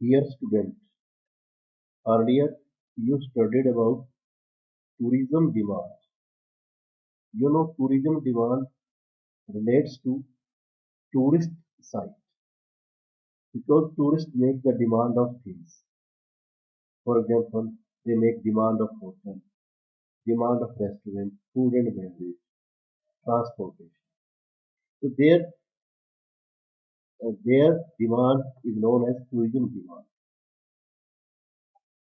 Dear student, earlier you studied about tourism demand. You know tourism demand relates to tourist side because tourists make the demand of things. For example, they make demand of hotel, demand of restaurant, food and beverage, transportation. So their demand is known as tourism demand.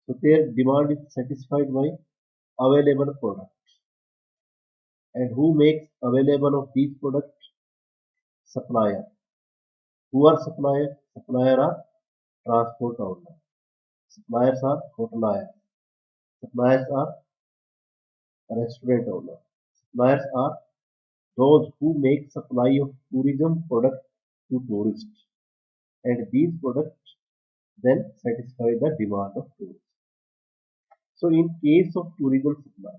So their demand is satisfied by available products. And who makes available of these products? Supplier. Who are supplier? Supplier are transport owner. Suppliers are hoteliers. Suppliers are restaurant owner. Suppliers are those who make supply of tourism products to tourists. And these products then satisfy the demand of tourists. So in case of tourism supply,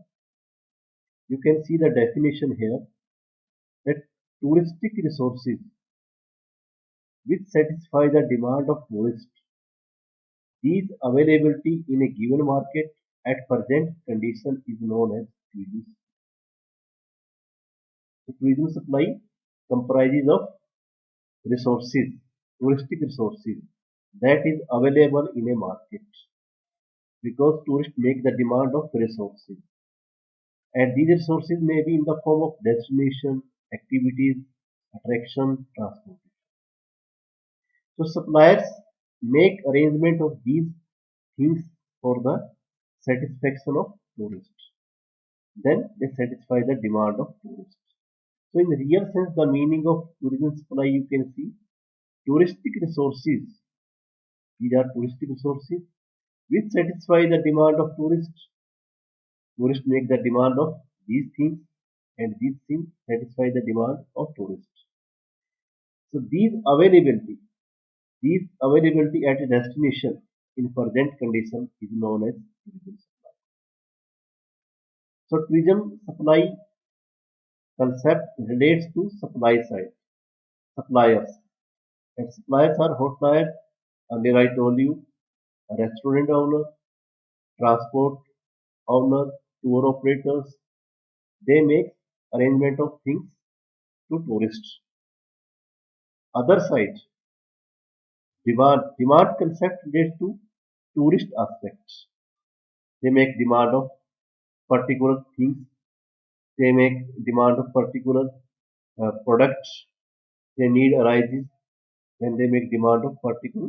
you can see the definition here that touristic resources which satisfy the demand of tourists. These availability in a given market at present condition is known as tourism. So tourism supply comprises of resources, touristic resources that is available in a market because tourists make the demand of resources and these resources may be in the form of destination, activities, attraction, transportation. So suppliers make arrangement of these things for the satisfaction of tourists. Then they satisfy the demand of tourists. So in real sense, the meaning of tourism supply you can see touristic resources. These are touristic resources which satisfy the demand of tourists. Tourists make the demand of these things and these things satisfy the demand of tourists. So these availability at a destination in present condition is known as tourism supply. So tourism supply concept relates to supply side, suppliers. And suppliers are hoteliers, earlier I told you, a restaurant owner, transport owner, tour operators. They make arrangement of things to tourists. Other side, demand concept relates to tourist aspects. They make demand of particular things. They make demand of particular products. They need arises. Then they make demand of particular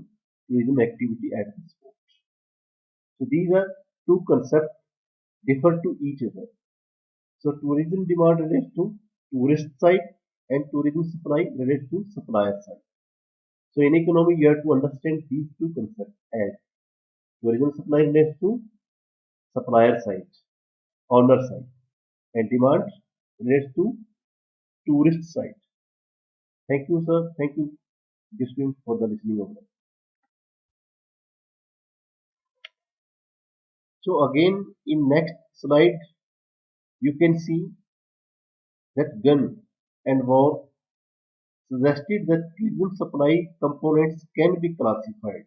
tourism activity at the spot. So these are two concepts differ to each other. So tourism demand relates to tourist side and tourism supply relates to supplier side. So in economy you have to understand these two concepts as tourism supply relates to supplier side, owner side, and demand relates to tourist side. Thank you, sir. Thank you, Discipline, for the listening of that. So again, in next slide, you can see that gun and war suggested that tourism supply components can be classified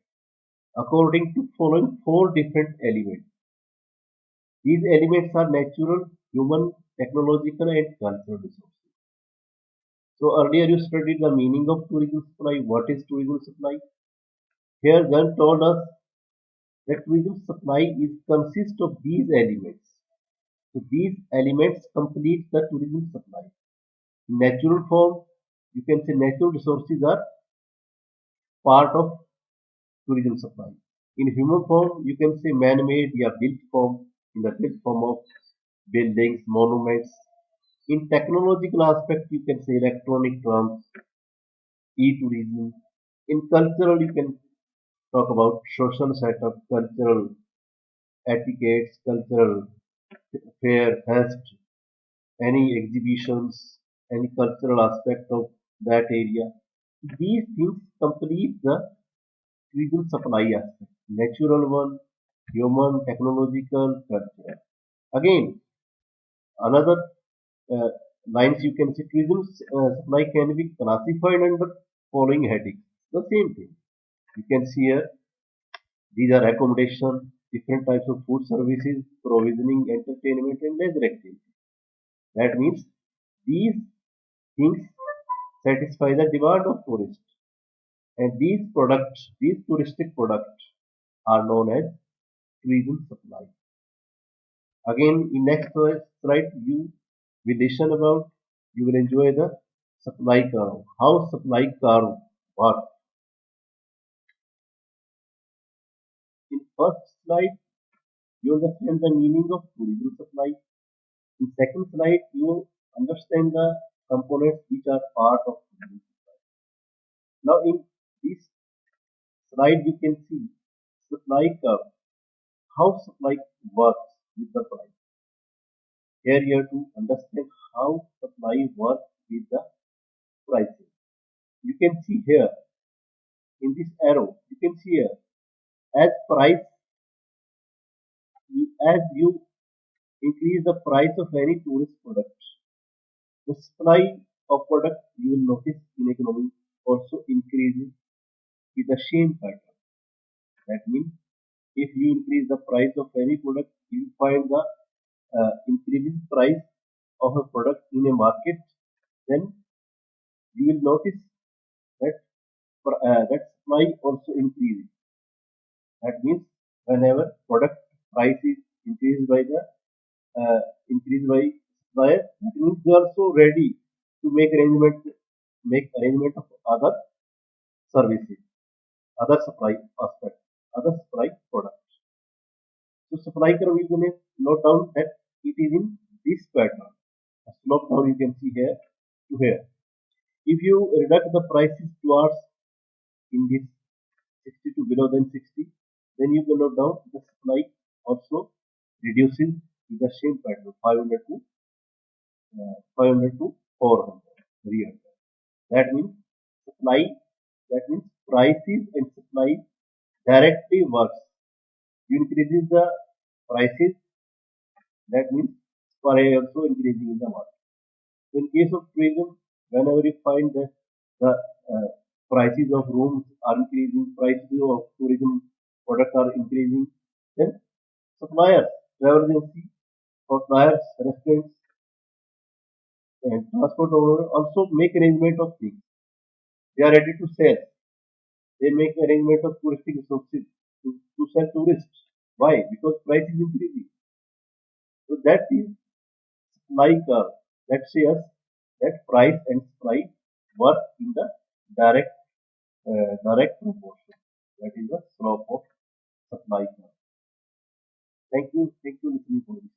according to following four different elements. These elements are natural, human, technological, and cultural resources. So earlier you studied the meaning of tourism supply. What is tourism supply? Here Gunn told us that tourism supply is consists of these elements. So these elements complete the tourism supply. In natural form, you can say natural resources are part of tourism supply. In human form, you can say man-made or built form, in the built form of buildings, monuments. In technological aspect, you can say electronic terms, e-tourism. In cultural, you can talk about social setup, cultural etiquettes, cultural fair, fest, any exhibitions, any cultural aspect of that area. These things complete the tourism supply aspect. Natural one, human, technological, cultural. Again, another uh, lines you can see tourism supply can be classified under following headings. The same thing. You can see here These are accommodation, different types of food services, provisioning, entertainment, and leisure activity. That means these things satisfy the demand of tourists. And these touristic products are known as tourism supply. Again, in next slide, you will enjoy the supply curve. How supply curve works. In first slide, you understand the meaning of tourism supply. In second slide, you understand the components which are part of tourism supply. Now, in this slide, you can see supply curve, how supply works with the price. Here you have to understand how supply works with the pricing. You can see here in this arrow, you can see here as price, as you increase the price of any tourist product, the supply of product you will notice in economy also increases with the same pattern. That means if you increase the price of any product, you find the increasing price of a product in a market, then you will notice that that supply also increases. That means whenever product price is increased by the increased by supplier, that means they are so ready to make arrangement of other services, other supply aspects, other supply products. So supply curve we can note down that it is in this pattern. A slope down you can see here to here. If you reduce the prices towards in this 60 to below than 60, then you can note down the supply also reduces with the same pattern 500 to 400, 300. That means supply, that means prices and supply directly works. You increases the prices, that means supply also increasing in the market. So in case of tourism, whenever you find that the prices of rooms are increasing, prices of tourism products are increasing, then suppliers, travel agency, suppliers, restaurants, and transport owner also make arrangement of things. They are ready to sell. They make arrangement of touristic resources to sell tourists. Why? Because price is increasing. So that is like that says that price and supply work in the direct direct proportion. That is the slope of supply curve. Thank you listening for this.